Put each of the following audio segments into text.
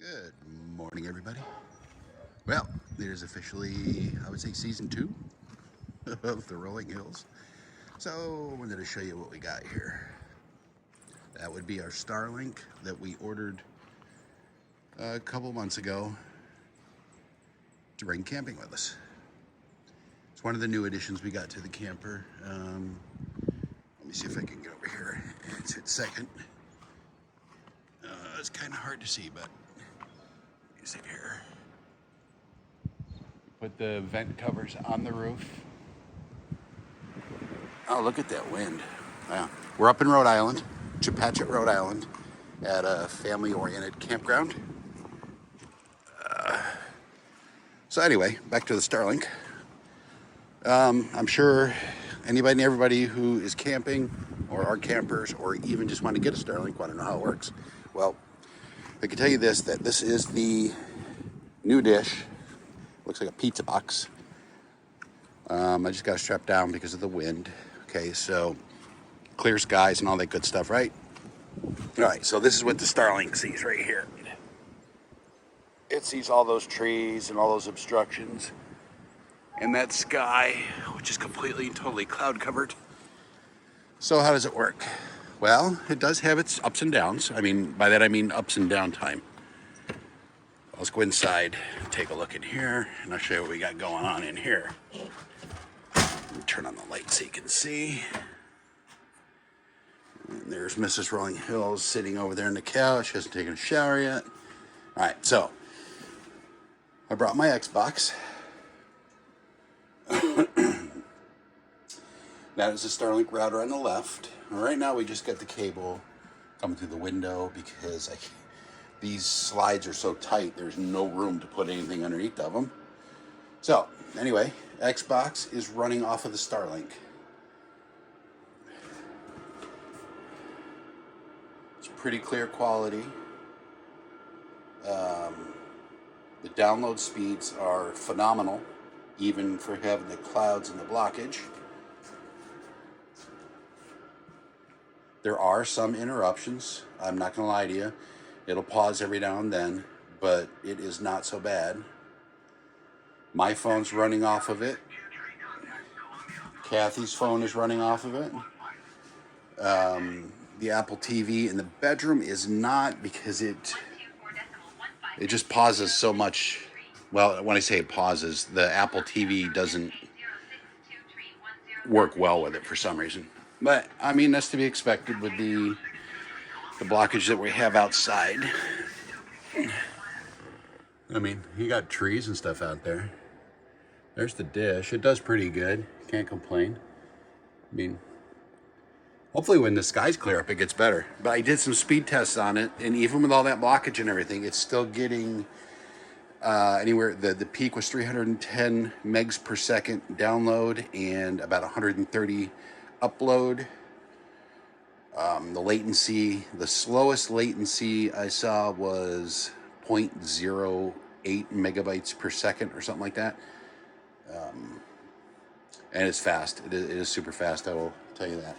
Good morning, everybody. Well, it is officially, I would say, season 2 of the Rolling Hills. So, I wanted to show you what we got here. That would be our Starlink that we ordered a couple months ago to bring camping with us. It's one of the new additions we got to the camper. Let me see if I can get over here and hit second. It's kind of hard to see, but you see here. Put the vent covers on the roof. Oh, look at that wind. Wow. We're up in Rhode Island, Chapachet, Rhode Island, at a family-oriented campground. So anyway, back to the Starlink. I'm sure anybody and everybody who is camping or are campers or even just want to get a Starlink want to know how it works. Well, I can tell you this, that this is the new dish. Looks like a pizza box. I just got it strapped down because of the wind. Okay, so clear skies and all that good stuff, right? All right, so this is what the Starlink sees right here. It sees all those trees and all those obstructions and that sky, which is completely and totally cloud covered. So how does it work? Well, it does have its ups and downs. I mean, by that I mean ups and down time. Let's go inside, take a look in here, and I'll show you what we got going on in here. Turn on the light so you can see. And there's Mrs. Rolling Hills sitting over there on the couch. She hasn't taken a shower yet. All right, so I brought my Xbox. That is the Starlink router on the left. Right now we just got the cable coming through the window because these slides are so tight, there's no room to put anything underneath of them. So, anyway, Xbox is running off of the Starlink. It's pretty clear quality. The download speeds are phenomenal, even for having the clouds and the blockage. There are some interruptions. I'm not going to lie to you. It'll pause every now and then, but it is not so bad. My phone's running off of it. Kathy's phone is running off of it. The Apple TV in the bedroom is not, because it just pauses so much. Well, when I say it pauses, the Apple TV doesn't work well with it for some reason. But, I mean, that's to be expected with the blockage that we have outside. I mean, you got trees and stuff out there. There's the dish. It does pretty good. Can't complain. I mean, hopefully when the skies clear up, it gets better. But I did some speed tests on it, and even with all that blockage and everything, it's still getting anywhere. The peak was 310 megs per second download and about 130 upload. The latency, the slowest latency I saw was 0.08 megabytes per second or something like that. And it's fast. It is super fast, I will tell you that.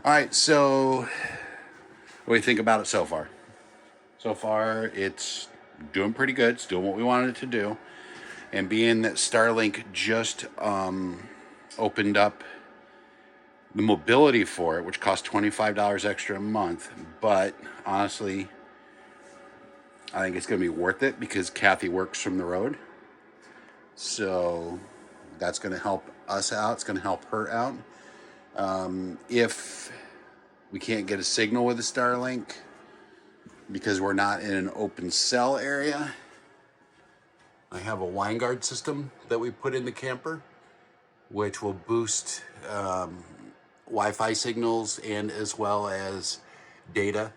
All right, so what do you think about it so far? So far, it's doing pretty good. It's doing what we wanted it to do. And being that Starlink just opened up the mobility for it, which costs $25 extra a month, but honestly, I think it's going to be worth it because Kathy works from the road. So that's going to help us out. It's going to help her out. If we can't get a signal with the Starlink because we're not in an open cell area, I have a wine guard system that we put in the camper, which will boost Wi-Fi signals and as well as data.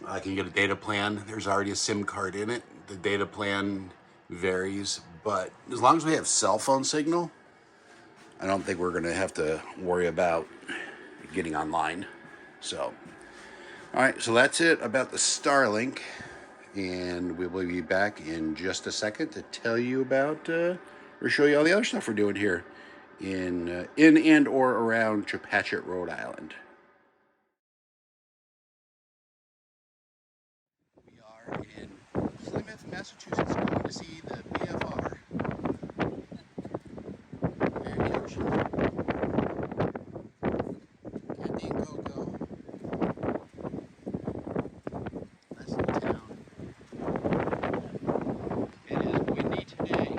I can get a data plan. There's already a SIM card in it. The data plan varies, but as long as we have cell phone signal, I don't think we're going to have to worry about getting online. So, all right, so that's it about the Starlink, and we will be back in just a second to tell you about or show you all the other stuff we're doing here in and or around Chapachet, Rhode Island. We are in Plymouth, Massachusetts, going to see the BFR. There the ocean. Candy and Cocoa. Nice little town. It is windy today.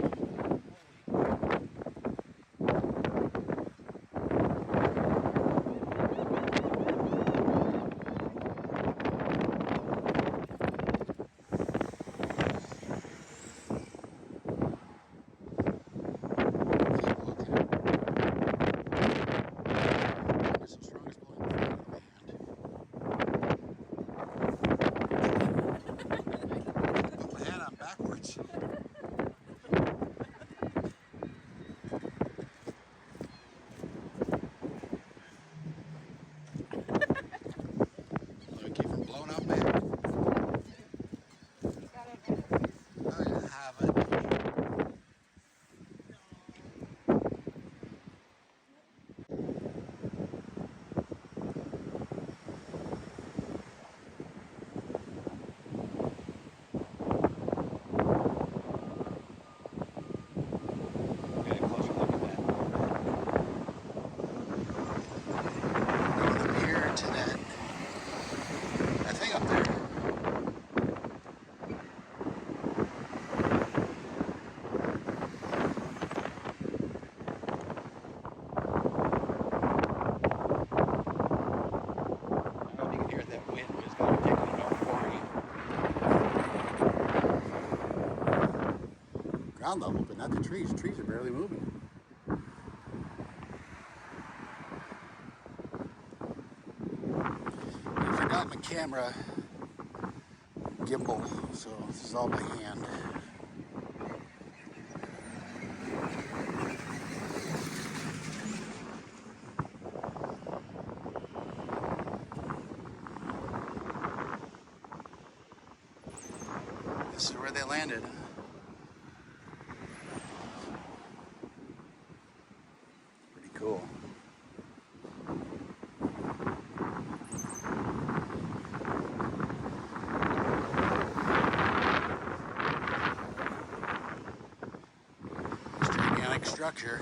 Backwards. I keep from blowing out my head. I have it. Ground level, but not the trees. The trees are barely moving. I forgot my camera gimbal, so this is all by hand. This is where they landed. Pretty cool. This gigantic structure.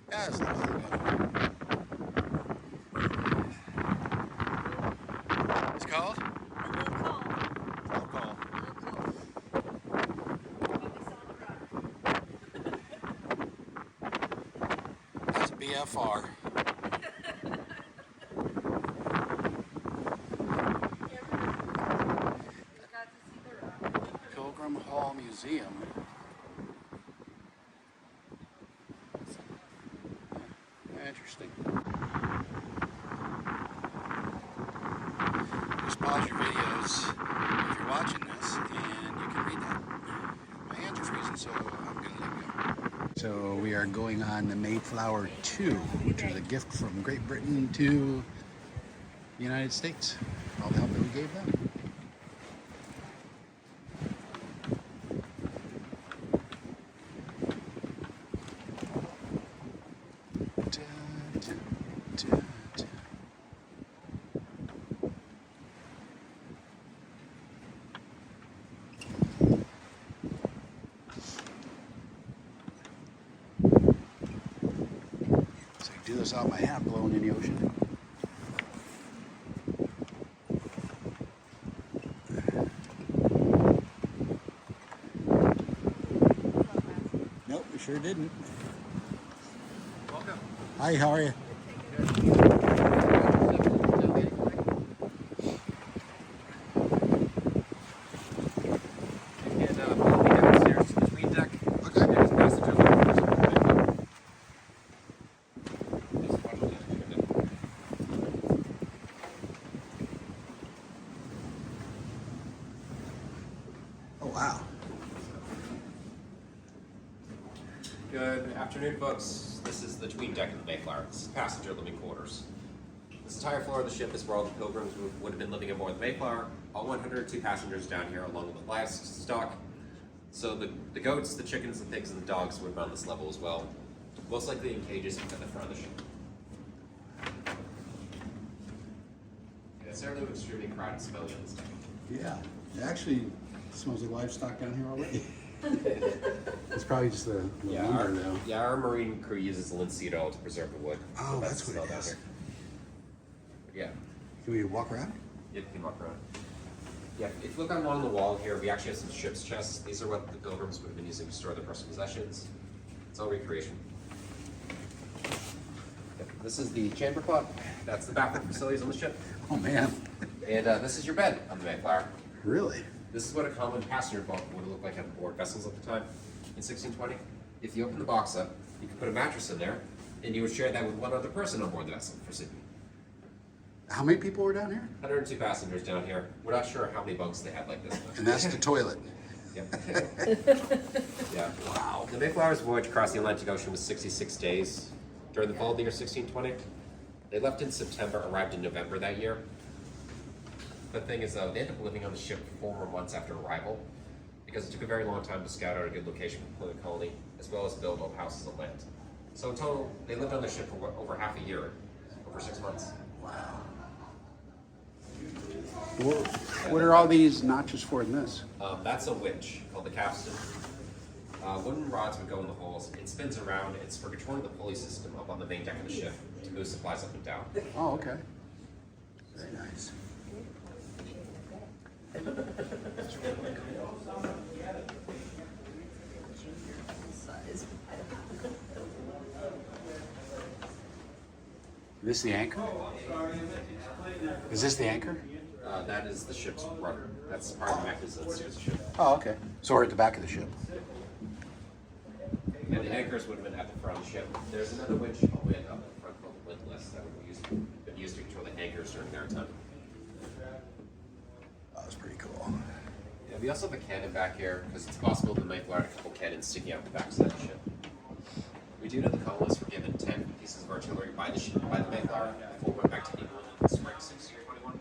That's the one. It's called? Roll call. That's BFR. Pilgrim Hall Museum. Interesting. Just pause your videos if you're watching this, and you can read that. My hands are freezing, so I'm going to let go. So we are going on the Mayflower 2, which is a gift from Great Britain to the United States. All the help that we gave them. Do this out my hat blowing in the ocean. Nope, we sure didn't. Welcome. Hi, how are you? Wow. Good afternoon, folks. This is the tween deck of the Mayflower. This is passenger living quarters. This entire floor of the ship is where all the pilgrims would have been living aboard the Mayflower. All 102 passengers down here, along with the livestock. So the goats, the chickens, the pigs, and the dogs would have been on this level as well. Most likely in cages at the front of the ship. Yeah, it's certainly extremely crowded and smelly on this deck. Yeah, it actually smells like livestock down here already. It's probably just the lumber now. Yeah, our marine crew uses linseed oil to preserve the wood. Oh, so that's the what it smell is. down here. Yeah. Can we walk around? Yeah, you can walk around. Yeah, if you look along the wall here, we actually have some ship's chests. These are what the pilgrims would have been using to store their personal possessions. It's all recreation. Yep, this is the chamber pot. That's the bathroom facilities on the ship. Oh man. And this is your bed on the Mayflower. Really? This is what a common passenger bunk would look like on board vessels at the time in 1620. If you open the box up, you could put a mattress in there, and you would share that with one other person on board the vessel for sleeping. How many people were down here? 102 passengers down here. We're not sure how many bunks they had like this. And that's the toilet. Yep. Yeah. Wow. The Mayflower's voyage across the Atlantic Ocean was 66 days. During the fall of the year 1620, they left in September, arrived in November that year. The thing is, they ended up living on the ship for 4 more months after arrival, because it took a very long time to scout out a good location for Plymouth colony, as well as build old houses on land. So in total, they lived on the ship for over half a year, over 6 months. Wow. What are all these notches for in this? That's a winch called the capstan. Wooden rods would go in the holes. It spins around. It's for controlling the pulley system up on the main deck of the ship to move supplies up and down. Oh, okay. Very nice. This the anchor? Is this the anchor? That is the ship's rudder. That's part of the mechanism that steers the ship. Oh, okay. So we're at the back of the ship. And the anchors would have been at the front of the ship. There's another winch all the way up the front called the windlass that would been used to control the anchors during maritime. That was pretty cool. Yeah, we also have a cannon back here because it's possible the Mayflower had a couple cannons sticking out the backside of the ship. We do know the colonists were given 10 pieces of artillery by the Mayflower before we went back to England in spring 1621.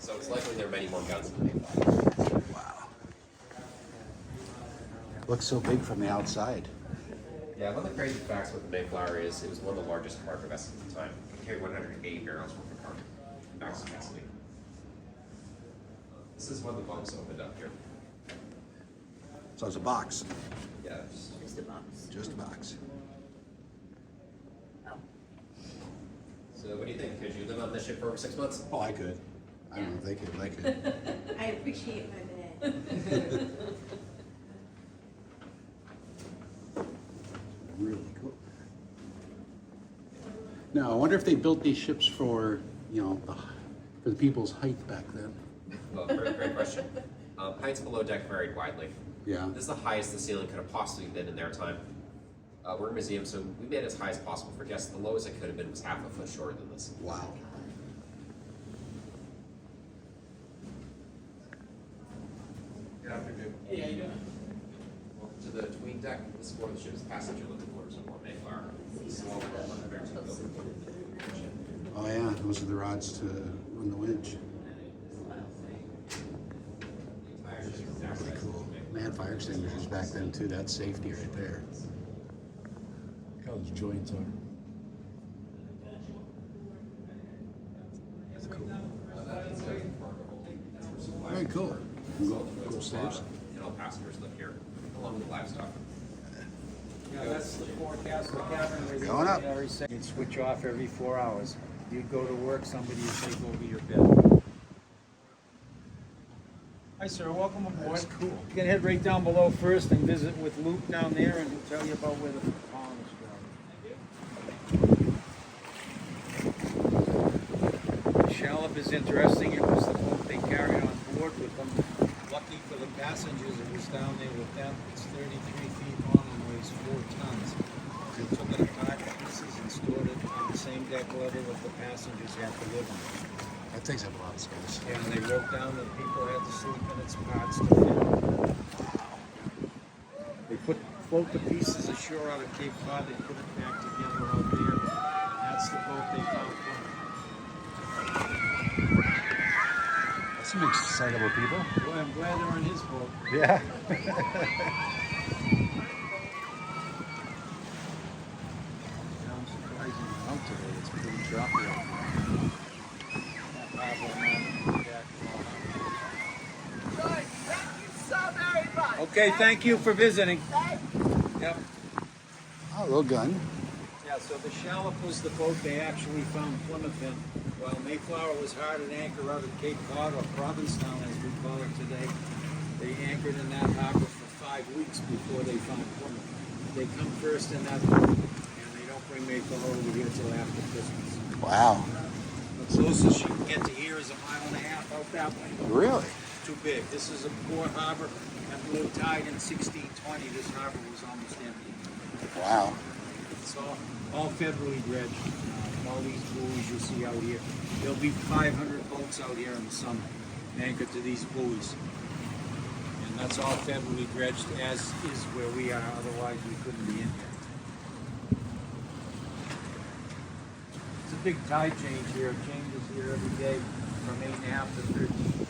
So it's likely there are many more guns in the Mayflower. Wow. Looks so big from the outside. Yeah, one of the crazy facts with the Mayflower is it was one of the largest cargo vessels at the time. It carried 180 barrels worth of cargo, max capacity. This is when the bunks opened up here. So it's a box. Yeah, Just a box. Just a box. Oh. So what do you think? Could you live on this ship for over 6 months? Oh, I could. I don't know if they could, but I could. I appreciate my bed. Really cool. Now, I wonder if they built these ships for, you know, for the people's height back then. Well, great question. Heights below deck varied widely. Yeah. This is the highest the ceiling could have possibly been in their time. We're a museum, so we made it as high as possible for guests. The lowest it could have been was half a foot shorter than this. Wow. Good afternoon. Hey, how you doing? Welcome to the tween deck. This is where the ship's passenger living quarters on board Mayflower. This is all the 102 buildings. Oh yeah, those are the rods to run the winch. Pretty cool. They had fire extinguishers back then too. That's safety right there. Look how those joints are. That's cool. Very cool. Go upstairs. And all passengers live here, along with livestock. Yeah, that's the forecastle cabin where Going up. you'd switch off every 4 hours. You'd go to work, somebody would take over your bed. Hi, sir, welcome aboard. That's cool. You can head right down below first and visit with Luke down there, and he'll tell you about where the pond is from. The shallop is interesting. It was the boat they carried on board with them. Lucky for the passengers, it was down there with them. It's 33 feet long and weighs 4 tons. They took it apart to pieces and stored it on the same deck level that the passengers had to live on. That takes up a lot of space. And they wrote down that people had to sleep in its parts to fit. They float the pieces ashore out of Cape Cod. They put it back together out there. That's the boat they found. That's some excitable people. Boy, I'm glad they're on his boat. Yeah. Yeah, I'm surprised he's out today. It's pretty choppy out there. That harbor man, Jack, Good. Thank you so very much. okay, thank you for visiting. Yep. Oh, a little gun. Yeah, so the shallop was the boat they actually found Plymouth in, while Mayflower was hard at anchor out at Cape Cod, or Provincetown as we call it today. They anchored in that harbor for 5 weeks before they found Plymouth. They come first in that boat, and they don't bring Mayflower over here till after Christmas. Wow. The closest you can get to here is 1.5 miles out that way. Really? Too big. This is a port harbor. At low tide in 1620, this harbor was almost empty. Wow. It's all federally dredged. All these buoys you see out here. There'll be 500 boats out here in the summer anchored to these buoys. And that's all federally dredged, as is where we are. Otherwise, we couldn't be in here. It's a big tide change here. It changes here every day from 8.5 to 13 feet.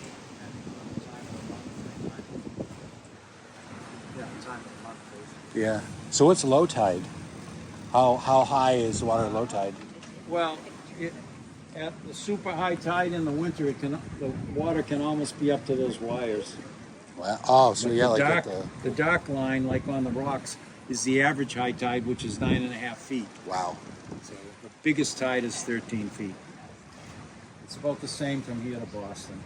Yeah, time of the month, basically. Yeah. So what's low tide? How high is the water at low tide? Well, at the super high tide in the winter, the water can almost be up to those wires. Wow. Oh, so But yeah, the like dark, at the dark line, like on the rocks, is the average high tide, which is 9.5 feet. wow. So the biggest tide is 13 feet. It's about the same from here to Boston.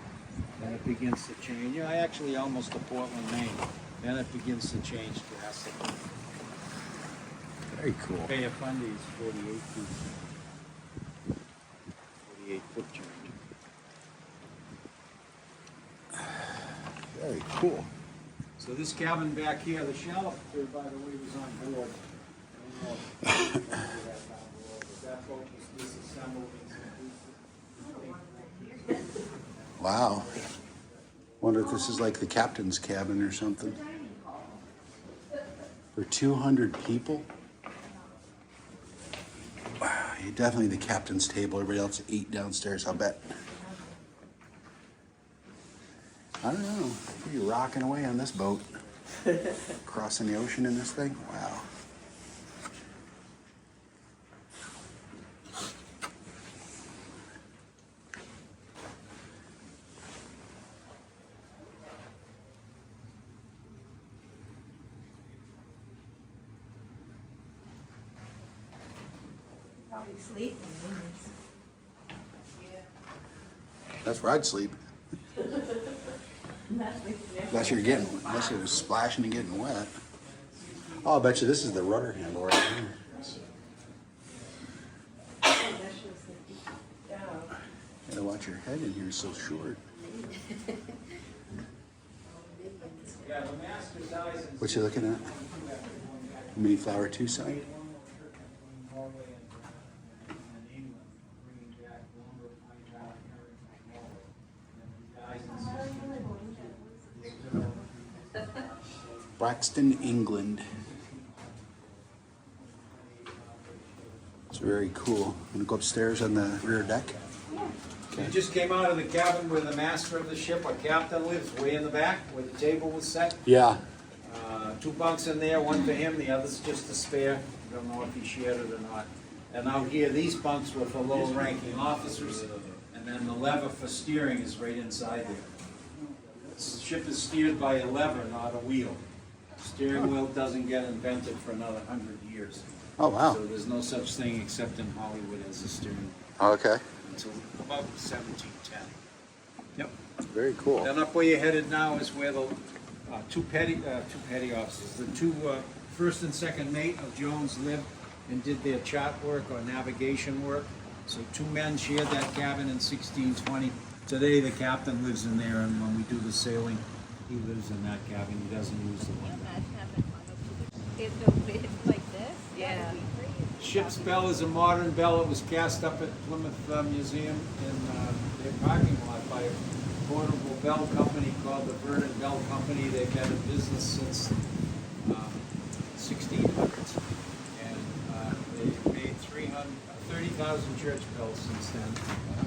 Then it begins to change. You know, actually almost to Portland, Maine. Then it begins to change drastically. Very cool. Bay of Fundy is 48 feet. 48 foot change. Very cool. So this cabin back here, the shallop, by the way, was on board. I don't know if you have that on board, but that boat was disassembled in some pieces. Wow. Wonder if this is like the captain's cabin or something. For 200 people? Wow, definitely the captain's table. Everybody else ate downstairs, I'll bet. I don't know. You're rocking away on this boat. Crossing the ocean in this thing? Wow. Probably sleeping. That's where I'd sleep. Unless it was splashing and getting wet. Oh, I bet you this is the rudder handle right here. Gotta watch your head in here, it's so short. Yeah, the master dies in What you looking at? Mayflower 2 sign? Braxton, England. It's very cool. I'm gonna go upstairs on the rear deck. We just came out of the cabin where the master of the ship, or captain, lives, way in the back, where the table was set. Yeah. 2 bunks in there, one for him, the other's just a spare. Don't know if he shared it or not. And out here, these bunks were for lower ranking officers, and then the lever for steering is right inside there. The ship is steered by a lever, not a wheel. Steering wheel doesn't get invented for another 100 years. Oh, wow. So there's no such thing except in Hollywood as a steering Okay. until about 1710. Yep. Very cool. Then up where you're headed now is where the two petty officers, the two first and second mate of Jones lived and did their chart work or navigation work. So 2 men shared that cabin in 1620. Today the captain lives in there, and when we do the sailing, he lives in that cabin. He doesn't use the window. It's like this? Yeah. Ship's bell is a modern bell. It was cast up at Plymouth Museum in their parking lot by a portable bell company called the Vernon Bell Company. They've been in business since 1600s. And they made 33 30,000 church bells since then.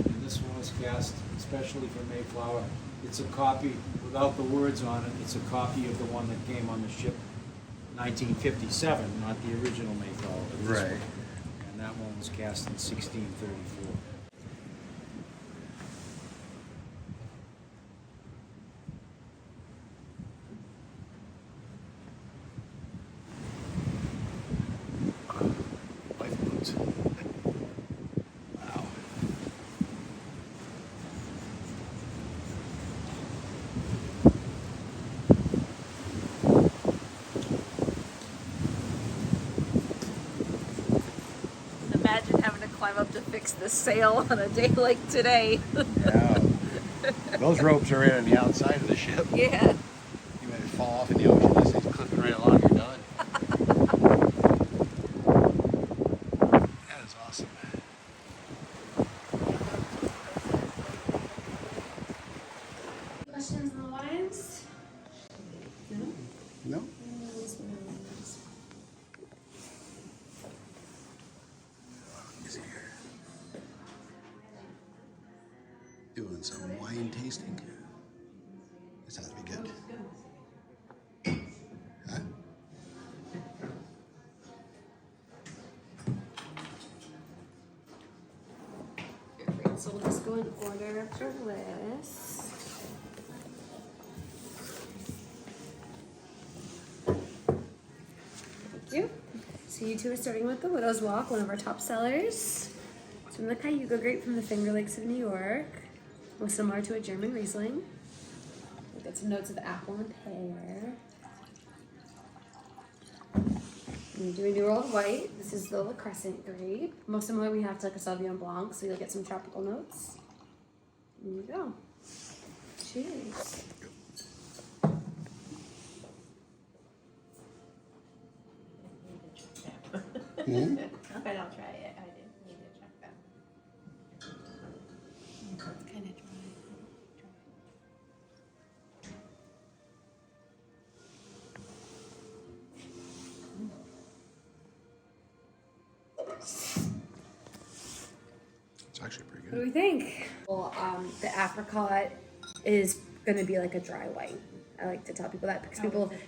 And this one was cast especially for Mayflower. It's a copy, without the words on it, it's a copy of the one that came on the ship 1957, not the original Mayflower. But this Right. one. And that one was cast in 1634. Lifeboats. Wow. Imagine having to climb up to fix the sail on a day like today. Yeah. Those ropes are in on the outside of the ship. Yeah. You might fall off in the ocean. This thing's clipping right along. You're done. That is awesome. Questions on the lines? No? No? Easy here. Doing some wine tasting. This has to be good. Huh? Alright, so we'll just go in order of the list. Thank you. So you two are starting with the Widow's Walk, one of our top sellers. It's from the Cayuga grape from the Finger Lakes of New York. Most similar to a German Riesling. We've got some notes of apple and pear. And you're doing New World White. This is the La Crescent grape. Most similar we have to like a Sauvignon Blanc, so you'll get some tropical notes. There you go. Cheers. Mm-hmm. But I'll try it. I didn't need to check that. Kind of dry. It's actually pretty What do good. we think? Well, the apricot is going to be like a dry white. I like to tell people that because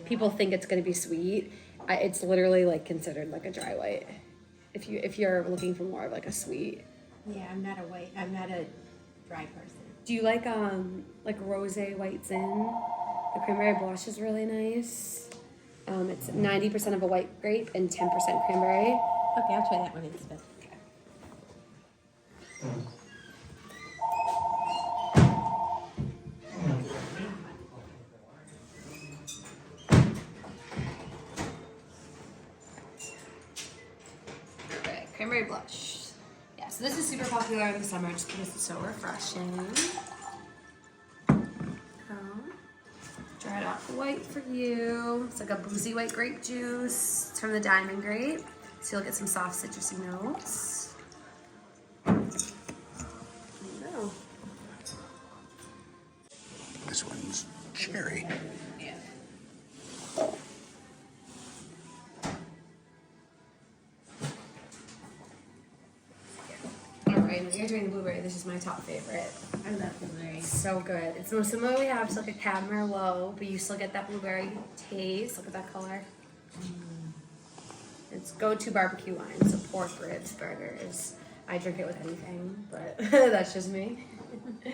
people think it's going to be sweet. It's literally like considered like a dry white. If you're looking for more of like a sweet. Yeah, I'm not a dry person. Do you like rosé white zin? The Cranberry Blush is really nice. It's 90% of a white grape and 10% cranberry. Okay, I'll try that one instead. Okay, Cranberry Blush. Yeah, so this is super popular in the summer just because it's so refreshing. Dried off the white for you. It's like a boozy white grape juice. It's from the Diamond Grape. So you'll get some soft citrusy notes. There you go. This one's cherry. Alright, now you're doing the blueberry. This is my top favorite. I love blueberry. So good. It's most similar we have to like a Cab Merlot, but you still get that blueberry taste. Look at that color. It's go-to barbecue wine. So pork ribs, burgers. I drink it with anything, but that's just me. Okay.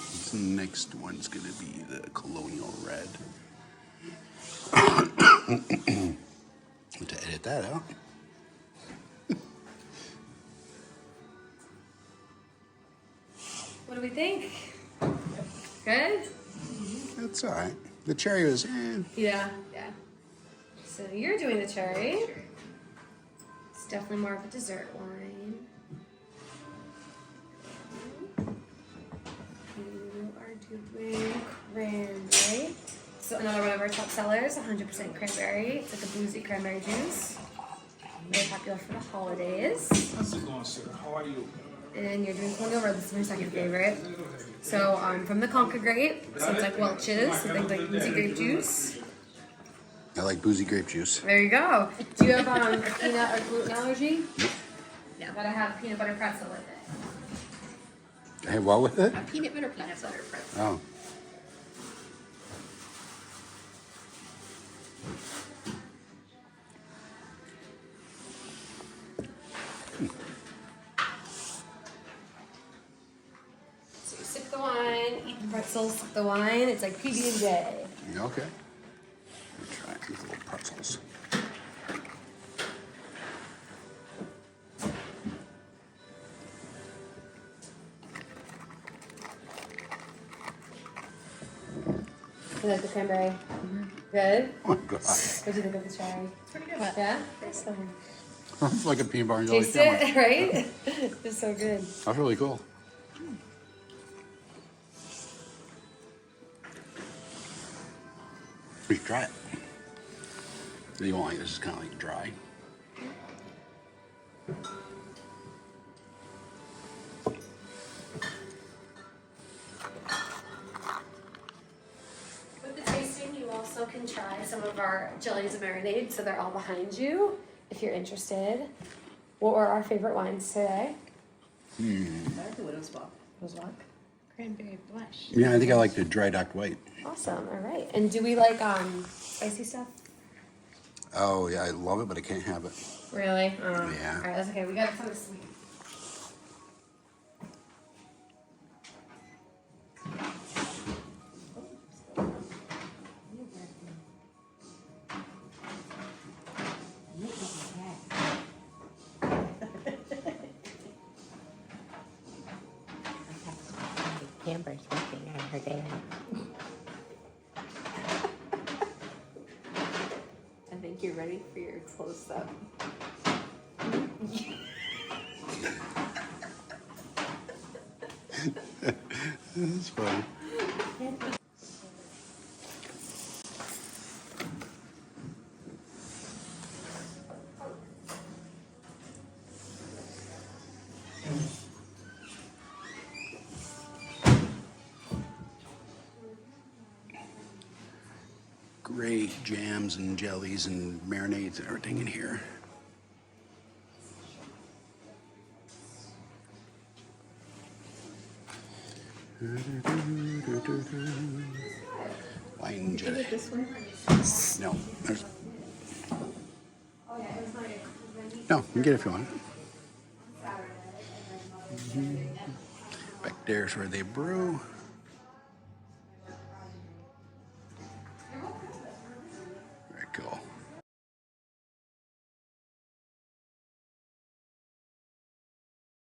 This next one's gonna be the Colonial Red. To edit that out. What do we think? Good? That's all right. The cherry was, Yeah. Yeah. So you're doing the cherry. It's definitely more of a dessert wine. You are doing cranberry. So another one of our top sellers, 100% cranberry. It's like a boozy cranberry juice. Very popular for the holidays. How's it going, sir? How are you? And you're doing Cornmeal Red. This is my second favorite. So from the Conca grape. So it's like Welch's. So think like boozy grape juice. I like boozy grape juice. There you go. Do you have a peanut or gluten allergy? No. Gotta have peanut butter pretzel with it. I have what with it? A peanut butter pretzel. Oh. So you sip the wine, eat the pretzels, sip the wine. It's like PB&J. Okay. Let me try these little pretzels. You like the cranberry? Good? Oh my god. What do you think of the cherry? Pretty good. Yeah? It's like a peanut butter and jelly Taste sandwich. it, right? It's so good. That's really cool. We should try it. You won't like this. Is kind of like dry. With the tasting, you also can try some of our jellies and marinades, so they're all behind you if you're interested. What were our favorite wines today? I like the Widow's Walk. Cranberry Blush. Yeah, I think I like the dry docked white. Awesome. All right. And do we like spicy stuff? Oh yeah, I love it, but I can't have it. Really? Yeah. All right, that's okay. We got it for the sweet. Amber's working on her day out. I think you're ready for your close up. That's funny. Great jams and jellies and marinades and everything in here. Wine jelly. This one? No, there's. No, you can get it if you want. Back there's where they brew.